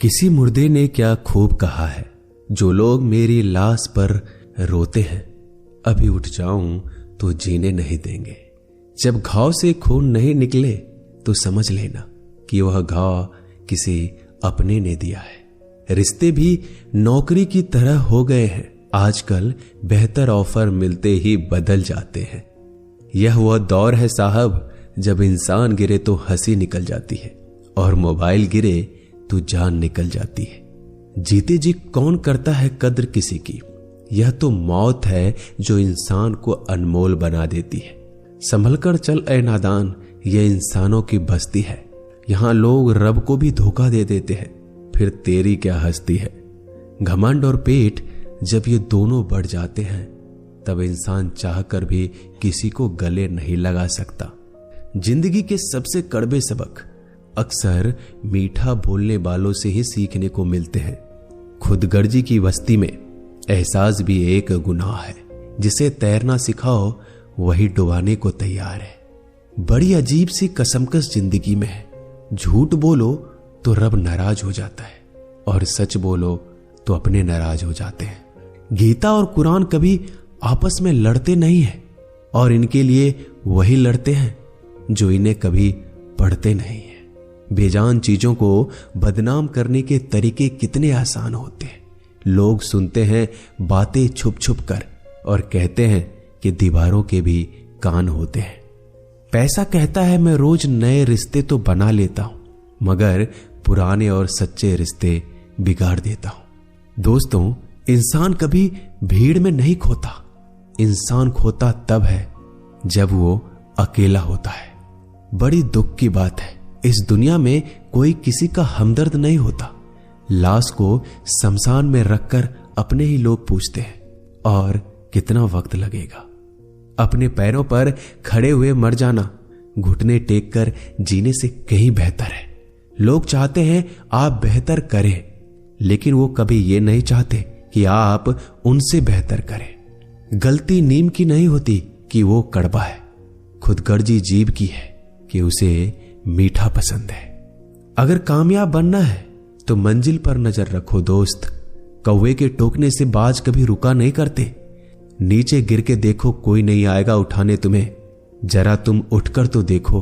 किसी मुर्दे ने क्या खूब कहा है, जो लोग मेरी लाश पर रोते हैं, अभी उठ जाऊं तो जीने नहीं देंगे। जब घाव से खून नहीं निकले तो समझ लेना कि वह घाव किसी अपने ने दिया है। रिश्ते भी नौकरी की तरह हो गए हैं, आजकल बेहतर ऑफर मिलते ही बदल जाते हैं। यह वह दौर है साहब, जब इंसान गिरे तो हंसी निकल जाती है और मोबाइल गिरे तो जान निकल जाती है। जीते जी कौन करता है कद्र किसी की, यह तो मौत है जो इंसान को अनमोल बना देती है। संभल कर चल ए नादान, यह इंसानों की बस्ती है। यहां लोग रब को भी धोखा दे देते हैं, फिर तेरी क्या हस्ती है। घमंड और पेट जब ये दोनों बढ़ जाते हैं, तब इंसान चाहकर भी किसी को गले नहीं लगा सकता। जिंदगी के सबसे कड़वे सबक अक्सर मीठा बोलने वालों से ही सीखने को मिलते हैं। खुदगर्जी की बस्ती में एहसास भी एक गुनाह है। जिसे तैरना सिखाओ वही डुबाने को तैयार है। बड़ी अजीब सी कसमकस जिंदगी में है। झूठ बोलो तो रब नाराज हो जाता है और सच बोलो तो अपने नाराज हो जाते हैं। गीता और कुरान कभी आपस में लड़ते नहीं हैं और इनके लिए वही लड़ते हैं जो इन्हें कभी पढ़ते नहीं हैं। बेजान चीजों को बदनाम करने के तरीके कितने आसान होते हैं। लोग सुनते हैं बातें छुप छुप कर और कहते हैं कि दीवारों के भी कान होते हैं। पैसा कहता है मैं रोज नए रिश्ते तो बना लेता हूं, मगर पुराने और सच्चे रिश्ते बिगाड़ देता हूं। दोस्तों, इंसान कभी भीड़ में नहीं खोता। इंसान खोता तब है जब वो अकेला होता है। बड़ी दुख की बात है, इस दुनिया में कोई किसी का हमदर्द नहीं होता। लाश को शमशान में रखकर अपने ही लोग पूछते हैं, और कितना वक्त लगेगा। अपने पैरों पर खड़े हुए मर जाना घुटने टेक कर जीने से कहीं बेहतर है। लोग चाहते हैं आप बेहतर करें, लेकिन वो कभी ये नहीं चाहते कि आप उनसे बेहतर करें। गलती नीम की नहीं होती कि वो कड़वा है, खुदगर्जी जीभ की है कि उसे मीठा पसंद है। अगर कामयाब बनना है तो मंजिल पर नजर रखो दोस्त। कौवे के टोकने से बाज कभी रुका नहीं करते। नीचे गिर के देखो, कोई नहीं आएगा उठाने तुम्हें। जरा तुम उठकर तो देखो,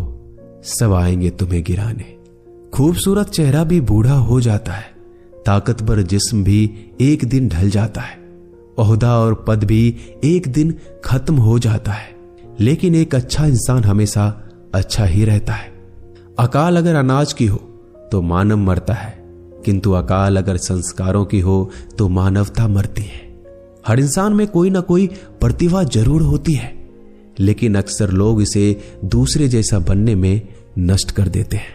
सब आएंगे तुम्हें गिराने। खूबसूरत चेहरा भी बूढ़ा हो जाता है, ताकतवर जिस्म भी एक दिन ढल जाता है, ओहदा और पद भी एक दिन खत्म हो जाता है, लेकिन एक अच्छा इंसान हमेशा अच्छा ही रहता है। अकाल अगर अनाज की हो तो मानव मरता है, किंतु अकाल अगर संस्कारों की हो तो मानवता मरती है। हर इंसान में कोई ना कोई प्रतिभा जरूर होती है, लेकिन अक्सर लोग इसे दूसरे जैसा बनने में नष्ट कर देते हैं।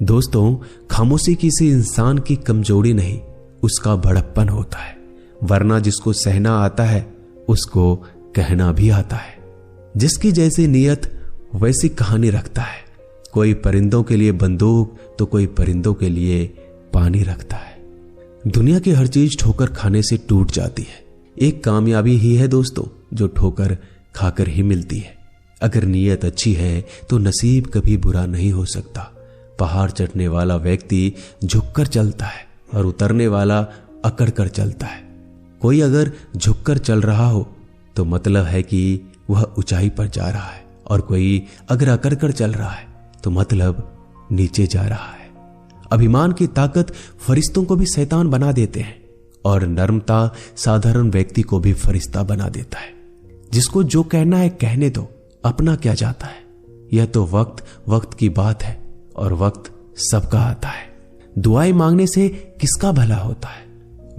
दोस्तों, खामोशी किसी इंसान की कमजोरी नहीं, उसका बड़प्पन होता है। वरना जिसको सहना आता है उसको कहना भी आता है। जिसकी जैसी नियत वैसी कहानी रखता है। कोई परिंदों के लिए बंदूक तो कोई परिंदों के लिए पानी रखता है। दुनिया की हर चीज ठोकर खाने से टूट जाती है। एक कामयाबी ही है दोस्तों जो ठोकर खाकर ही मिलती है। अगर नीयत अच्छी है तो नसीब कभी बुरा नहीं हो सकता। पहाड़ चढ़ने वाला व्यक्ति झुककर चलता है और उतरने वाला अकड़ कर चलता है। कोई अगर झुककर चल रहा हो तो मतलब है कि वह ऊंचाई पर जा रहा है, और कोई अगर अकड़ कर चल रहा है तो मतलब नीचे जा रहा है। अभिमान की ताकत फरिश्तों को भी शैतान बना देते हैं, और नर्मता साधारण व्यक्ति को भी फरिश्ता बना देता है। जिसको जो कहना है कहने दो, अपना क्या जाता है। यह तो वक्त की बात है, और वक्त सबका आता है। दुआएं मांगने से किसका भला होता है।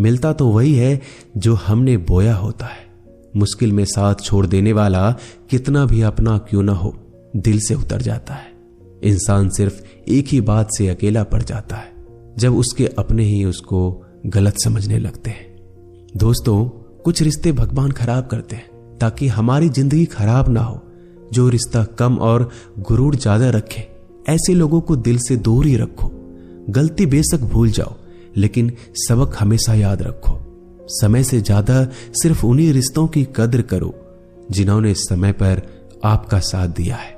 मिलता तो वही है जो हमने बोया होता है। मुश्किल में साथ छोड़ देने वाला कितना भी अपना क्यों ना हो, दिल से उतर जाता है। इंसान सिर्फ एक ही बात से अकेला पड़ जाता है, जब उसके अपने ही उसको गलत समझने लगते हैं। दोस्तों, कुछ रिश्ते भगवान खराब करते हैं ताकि हमारी जिंदगी खराब ना हो। जो रिश्ता कम और गुरूर ज्यादा रखे, ऐसे लोगों को दिल से दूर ही रखो। गलती बेशक भूल जाओ, लेकिन सबक हमेशा याद रखो। समय से ज्यादा सिर्फ उन्हीं रिश्तों की कद्र करो जिन्होंने समय पर आपका साथ दिया है।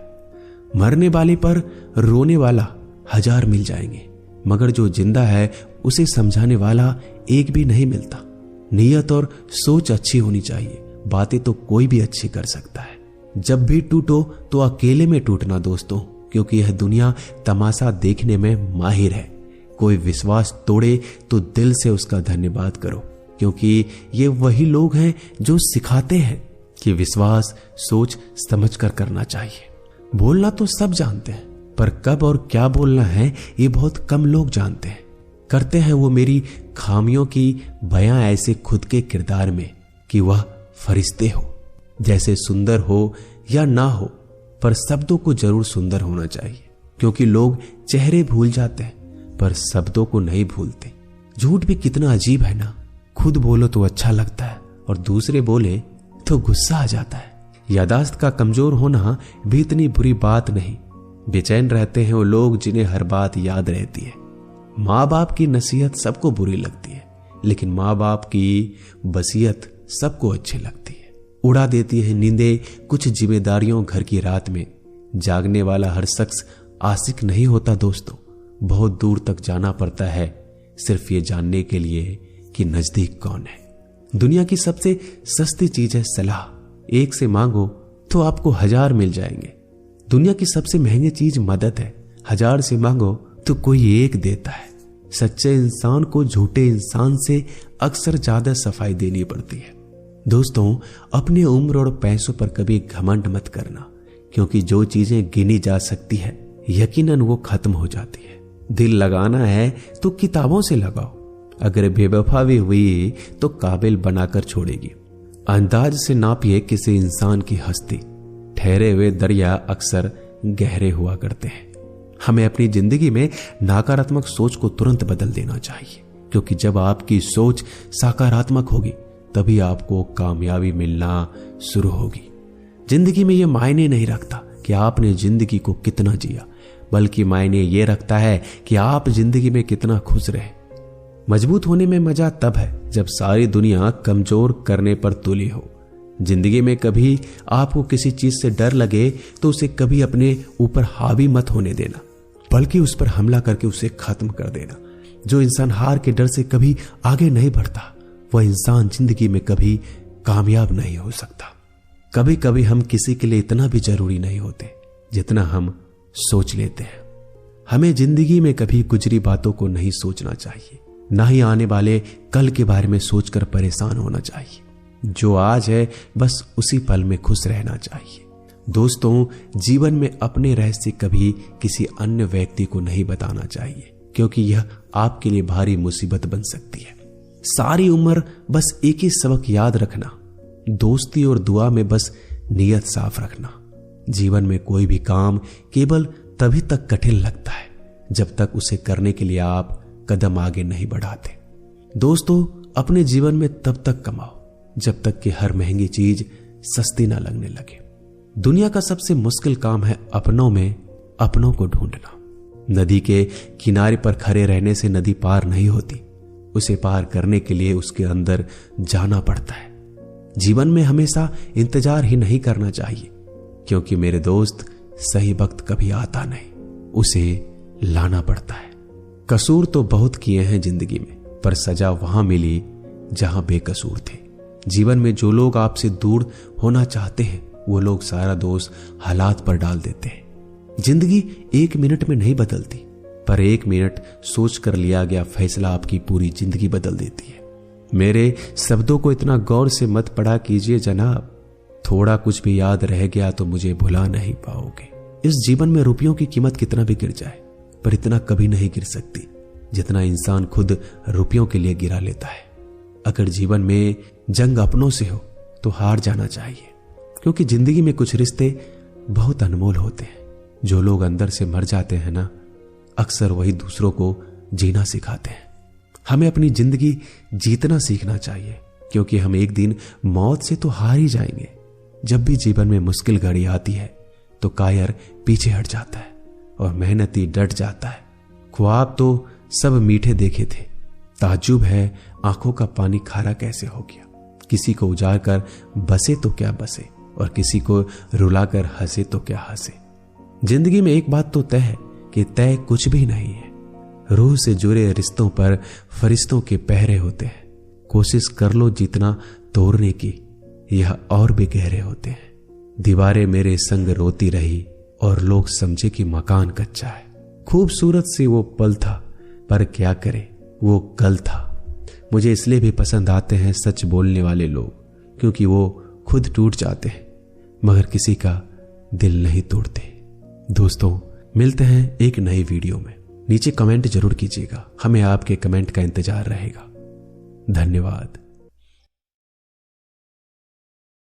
मरने वाले पर रोने वाला 1000 मिल जाएंगे, मगर जो जिंदा है उसे समझाने वाला एक भी नहीं मिलता। नीयत और सोच अच्छी होनी चाहिए, बातें तो कोई भी अच्छी कर सकता है। जब भी टूटो तो अकेले में टूटना दोस्तों, क्योंकि यह दुनिया तमाशा देखने में माहिर है। कोई विश्वास तोड़े तो दिल से उसका धन्यवाद करो, क्योंकि ये वही लोग हैं जो सिखाते हैं कि विश्वास सोच समझ कर करना चाहिए। बोलना तो सब जानते हैं, पर कब और क्या बोलना है ये बहुत कम लोग जानते हैं। करते हैं वो मेरी खामियों की बयां ऐसे खुद के किरदार में कि वह फरिश्ते हो, जैसे सुंदर हो या ना हो, पर शब्दों को जरूर सुंदर होना चाहिए, क्योंकि लोग चेहरे भूल जाते हैं पर शब्दों को नहीं भूलते। झूठ भी कितना अजीब है ना, खुद बोलो तो अच्छा लगता है और दूसरे बोले तो गुस्सा आ जाता है। यादाश्त का कमजोर होना भी इतनी बुरी बात नहीं। बेचैन रहते हैं वो लोग जिन्हें हर बात याद रहती है। माँ बाप की नसीहत सबको बुरी लगती है, लेकिन माँ बाप की वसीयत सबको अच्छी लगती है। उड़ा देती है नींदें कुछ जिम्मेदारियों घर की रात में। जागने वाला हर शख्स आशिक नहीं होता दोस्तों। बहुत दूर तक जाना पड़ता है सिर्फ ये जानने के लिए कि नजदीक कौन है। दुनिया की सबसे सस्ती चीज है सलाह। एक से मांगो तो आपको 1000 मिल जाएंगे। दुनिया की सबसे महंगी चीज मदद है। 1000 से मांगो तो कोई एक देता है। सच्चे इंसान को झूठे इंसान से अक्सर ज्यादा सफाई देनी पड़ती है। दोस्तों, अपनी उम्र और पैसों पर कभी घमंड मत करना, क्योंकि जो चीजें गिनी जा सकती है यकीनन वो खत्म हो जाती है। दिल लगाना है तो किताबों से लगाओ। अगर बेवफा भी हुई तो काबिल बनाकर छोड़ेगी। अंदाज से नापिए किसी इंसान की हस्ती। ठहरे हुए दरिया अक्सर गहरे हुआ करते हैं। हमें अपनी जिंदगी में नकारात्मक सोच को तुरंत बदल देना चाहिए, क्योंकि जब आपकी सोच सकारात्मक होगी तभी आपको कामयाबी मिलना शुरू होगी। जिंदगी में यह मायने नहीं रखता कि आपने जिंदगी को कितना जिया, बल्कि मायने ये रखता है कि आप जिंदगी में कितना खुश रहे। मजबूत होने में मजा तब है जब सारी दुनिया कमजोर करने पर तुली हो। जिंदगी में कभी आपको किसी चीज से डर लगे तो उसे कभी अपने ऊपर हावी मत होने देना, बल्कि उस पर हमला करके उसे खत्म कर देना। जो इंसान हार के डर से कभी आगे नहीं बढ़ता, वह इंसान जिंदगी में कभी कामयाब नहीं हो सकता। कभी कभी हम किसी के लिए इतना भी जरूरी नहीं होते जितना हम सोच लेते हैं। हमें जिंदगी में कभी गुजरी बातों को नहीं सोचना चाहिए, ना ही आने वाले कल के बारे में सोचकर परेशान होना चाहिए। जो आज है बस उसी पल में खुश रहना चाहिए। दोस्तों, जीवन में अपने रहस्य कभी किसी अन्य व्यक्ति को नहीं बताना चाहिए, क्योंकि यह आपके लिए भारी मुसीबत बन सकती है। सारी उम्र बस एक ही सबक याद रखना, दोस्ती और दुआ में बस नीयत साफ रखना। जीवन में कोई भी काम केवल तभी तक कठिन लगता है जब तक उसे करने के लिए आप कदम आगे नहीं बढ़ाते। दोस्तों, अपने जीवन में तब तक कमाओ जब तक कि हर महंगी चीज सस्ती ना लगने लगे। दुनिया का सबसे मुश्किल काम है अपनों में अपनों को ढूंढना। नदी के किनारे पर खड़े रहने से नदी पार नहीं होती, उसे पार करने के लिए उसके अंदर जाना पड़ता है। जीवन में हमेशा इंतजार ही नहीं करना चाहिए, क्योंकि मेरे दोस्त सही वक्त कभी आता नहीं, उसे लाना पड़ता है। कसूर तो बहुत किए हैं जिंदगी में, पर सजा वहां मिली जहां बेकसूर थे। जीवन में जो लोग आपसे दूर होना चाहते हैं वो लोग सारा दोष हालात पर डाल देते हैं। जिंदगी 1 मिनट में नहीं बदलती, पर 1 मिनट सोच कर लिया गया फैसला आपकी पूरी जिंदगी बदल देती है। मेरे शब्दों को इतना गौर से मत पढ़ा कीजिए जनाब, थोड़ा कुछ भी याद रह गया तो मुझे भुला नहीं पाओगे। इस जीवन में रुपयों की कीमत कितना भी गिर जाए, पर इतना कभी नहीं गिर सकती जितना इंसान खुद रुपयों के लिए गिरा लेता है। अगर जीवन में जंग अपनों से हो तो हार जाना चाहिए, क्योंकि जिंदगी में कुछ रिश्ते बहुत अनमोल होते हैं। जो लोग अंदर से मर जाते हैं ना, अक्सर वही दूसरों को जीना सिखाते हैं। हमें अपनी जिंदगी जीतना सीखना चाहिए, क्योंकि हम एक दिन मौत से तो हार ही जाएंगे। जब भी जीवन में मुश्किल घड़ी आती है तो कायर पीछे हट जाता है और मेहनती डट जाता है। ख्वाब तो सब मीठे देखे थे, ताज्जुब है आंखों का पानी खारा कैसे हो गया। किसी को उजाड़ कर बसे तो क्या बसे, और किसी को रुलाकर हंसे तो क्या हंसे। जिंदगी में एक बात तो तय है कि तय कुछ भी नहीं है। रूह से जुड़े रिश्तों पर फरिश्तों के पहरे होते हैं। कोशिश कर लो जितना तोड़ने की, यह और भी गहरे होते हैं। दीवारें मेरे संग रोती रही और लोग समझे कि मकान कच्चा है। खूबसूरत सी वो पल था, पर क्या करे वो कल था। मुझे इसलिए भी पसंद आते हैं सच बोलने वाले लोग, क्योंकि वो खुद टूट जाते हैं मगर किसी का दिल नहीं तोड़ते। दोस्तों, मिलते हैं एक नई वीडियो में। नीचे कमेंट जरूर कीजिएगा, हमें आपके कमेंट का इंतजार रहेगा। धन्यवाद।